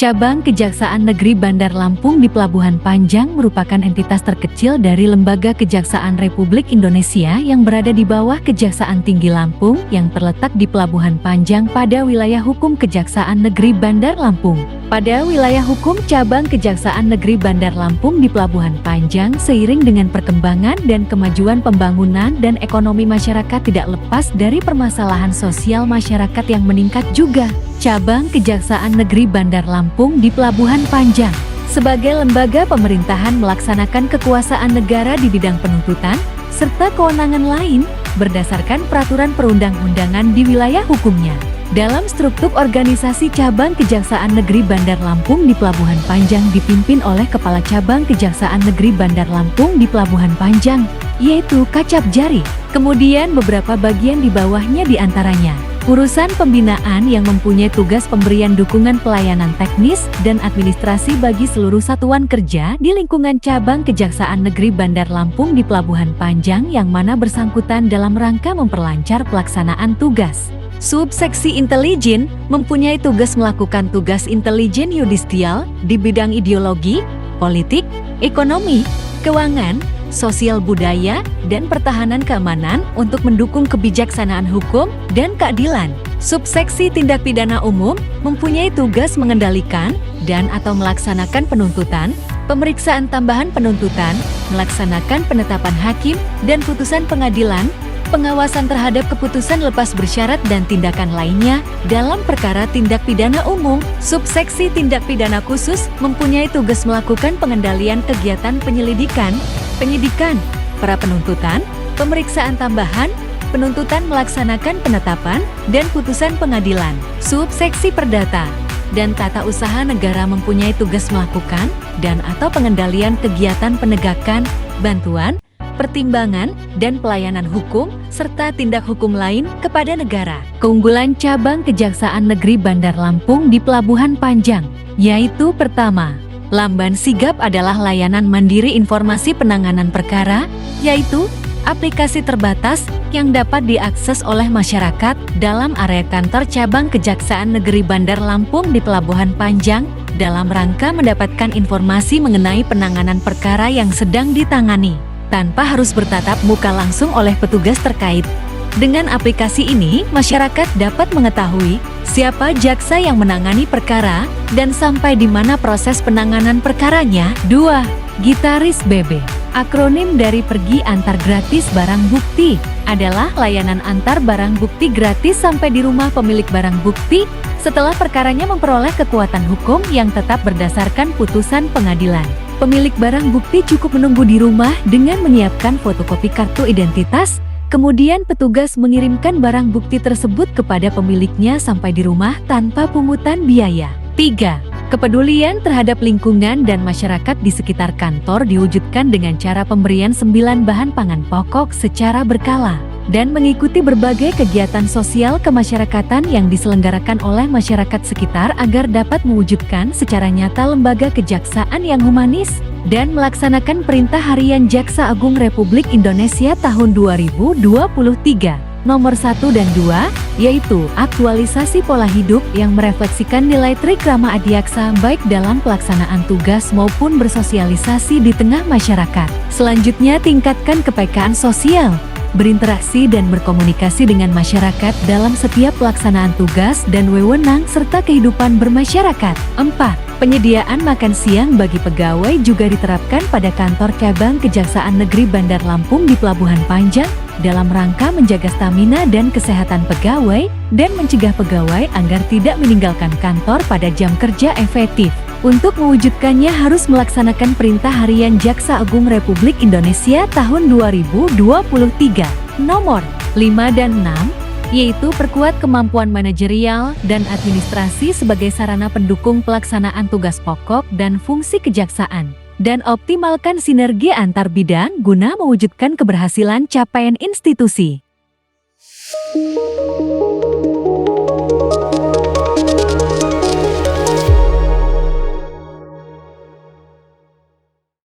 Cabang Kejaksaan Negeri Bandar Lampung di Pelabuhan Panjang merupakan entitas terkecil dari Lembaga Kejaksaan Republik Indonesia yang berada di bawah Kejaksaan Tinggi Lampung yang terletak di Pelabuhan Panjang pada wilayah hukum Kejaksaan Negeri Bandar Lampung. Pada wilayah hukum Cabang Kejaksaan Negeri Bandar Lampung di Pelabuhan Panjang, seiring dengan perkembangan dan kemajuan pembangunan dan ekonomi masyarakat tidak lepas dari permasalahan sosial masyarakat yang meningkat juga. Cabang Kejaksaan Negeri Bandar Lampung di Pelabuhan Panjang sebagai lembaga pemerintahan melaksanakan kekuasaan negara di bidang penuntutan serta kewenangan lain berdasarkan peraturan perundang-undangan di wilayah hukumnya. Dalam struktur organisasi Cabang Kejaksaan Negeri Bandar Lampung di Pelabuhan Panjang dipimpin oleh Kepala Cabang Kejaksaan Negeri Bandar Lampung di Pelabuhan Panjang, yaitu Kacap Jari. Kemudian beberapa bagian di bawahnya diantaranya urusan pembinaan yang mempunyai tugas pemberian dukungan pelayanan teknis dan administrasi bagi seluruh satuan kerja di lingkungan Cabang Kejaksaan Negeri Bandar Lampung di Pelabuhan Panjang yang mana bersangkutan dalam rangka memperlancar pelaksanaan tugas. Subseksi intelijen mempunyai tugas melakukan tugas intelijen yudisial di bidang ideologi, politik, ekonomi, keuangan, sosial budaya, dan pertahanan keamanan untuk mendukung kebijaksanaan hukum dan keadilan. Subseksi tindak pidana umum mempunyai tugas mengendalikan dan atau melaksanakan penuntutan, pemeriksaan tambahan penuntutan, melaksanakan penetapan hakim dan putusan pengadilan, pengawasan terhadap keputusan lepas bersyarat dan tindakan lainnya dalam perkara tindak pidana umum. Subseksi tindak pidana khusus mempunyai tugas melakukan pengendalian kegiatan penyelidikan, penyidikan, pra penuntutan, pemeriksaan tambahan, penuntutan melaksanakan penetapan, dan putusan pengadilan. Subseksi perdata dan tata usaha negara mempunyai tugas melakukan dan atau pengendalian kegiatan penegakan, bantuan, pertimbangan, dan pelayanan hukum, serta tindak hukum lain kepada negara. Keunggulan Cabang Kejaksaan Negeri Bandar Lampung di Pelabuhan Panjang, yaitu pertama, Lamban Sigap adalah layanan mandiri informasi penanganan perkara, yaitu aplikasi terbatas yang dapat diakses oleh masyarakat dalam area kantor Cabang Kejaksaan Negeri Bandar Lampung di Pelabuhan Panjang dalam rangka mendapatkan informasi mengenai penanganan perkara yang sedang ditangani, tanpa harus bertatap muka langsung oleh petugas terkait. Dengan aplikasi ini, masyarakat dapat mengetahui siapa jaksa yang menangani perkara dan sampai di mana proses penanganan perkaranya. 2. Gitaris BB, akronim dari Pergi Antar Gratis Barang Bukti, adalah layanan antar barang bukti gratis sampai di rumah pemilik barang bukti setelah perkaranya memperoleh kekuatan hukum yang tetap berdasarkan putusan pengadilan. Pemilik barang bukti cukup menunggu di rumah dengan menyiapkan fotokopi kartu identitas, kemudian petugas mengirimkan barang bukti tersebut kepada pemiliknya sampai di rumah tanpa pungutan biaya. 3. Kepedulian terhadap lingkungan dan masyarakat di sekitar kantor diwujudkan dengan cara pemberian 9 bahan pangan pokok secara berkala dan mengikuti berbagai kegiatan sosial kemasyarakatan yang diselenggarakan oleh masyarakat sekitar agar dapat mewujudkan secara nyata lembaga kejaksaan yang humanis dan melaksanakan perintah harian Jaksa Agung Republik Indonesia tahun 2023 nomor 1 dan 2, yaitu aktualisasi pola hidup yang merefleksikan nilai Trikrama Adiaksa baik dalam pelaksanaan tugas maupun bersosialisasi di tengah masyarakat. Selanjutnya, tingkatkan kepekaan sosial, berinteraksi dan berkomunikasi dengan masyarakat dalam setiap pelaksanaan tugas dan wewenang serta kehidupan bermasyarakat. 4. Penyediaan makan siang bagi pegawai juga diterapkan pada kantor Cabang Kejaksaan Negeri Bandar Lampung di Pelabuhan Panjang dalam rangka menjaga stamina dan kesehatan pegawai dan mencegah pegawai agar tidak meninggalkan kantor pada jam kerja efektif. Untuk mewujudkannya harus melaksanakan perintah harian Jaksa Agung Republik Indonesia tahun 2023 nomor 5 dan 6, yaitu perkuat kemampuan manajerial dan administrasi sebagai sarana pendukung pelaksanaan tugas pokok dan fungsi kejaksaan, dan optimalkan sinergi antar bidang guna mewujudkan keberhasilan capaian institusi.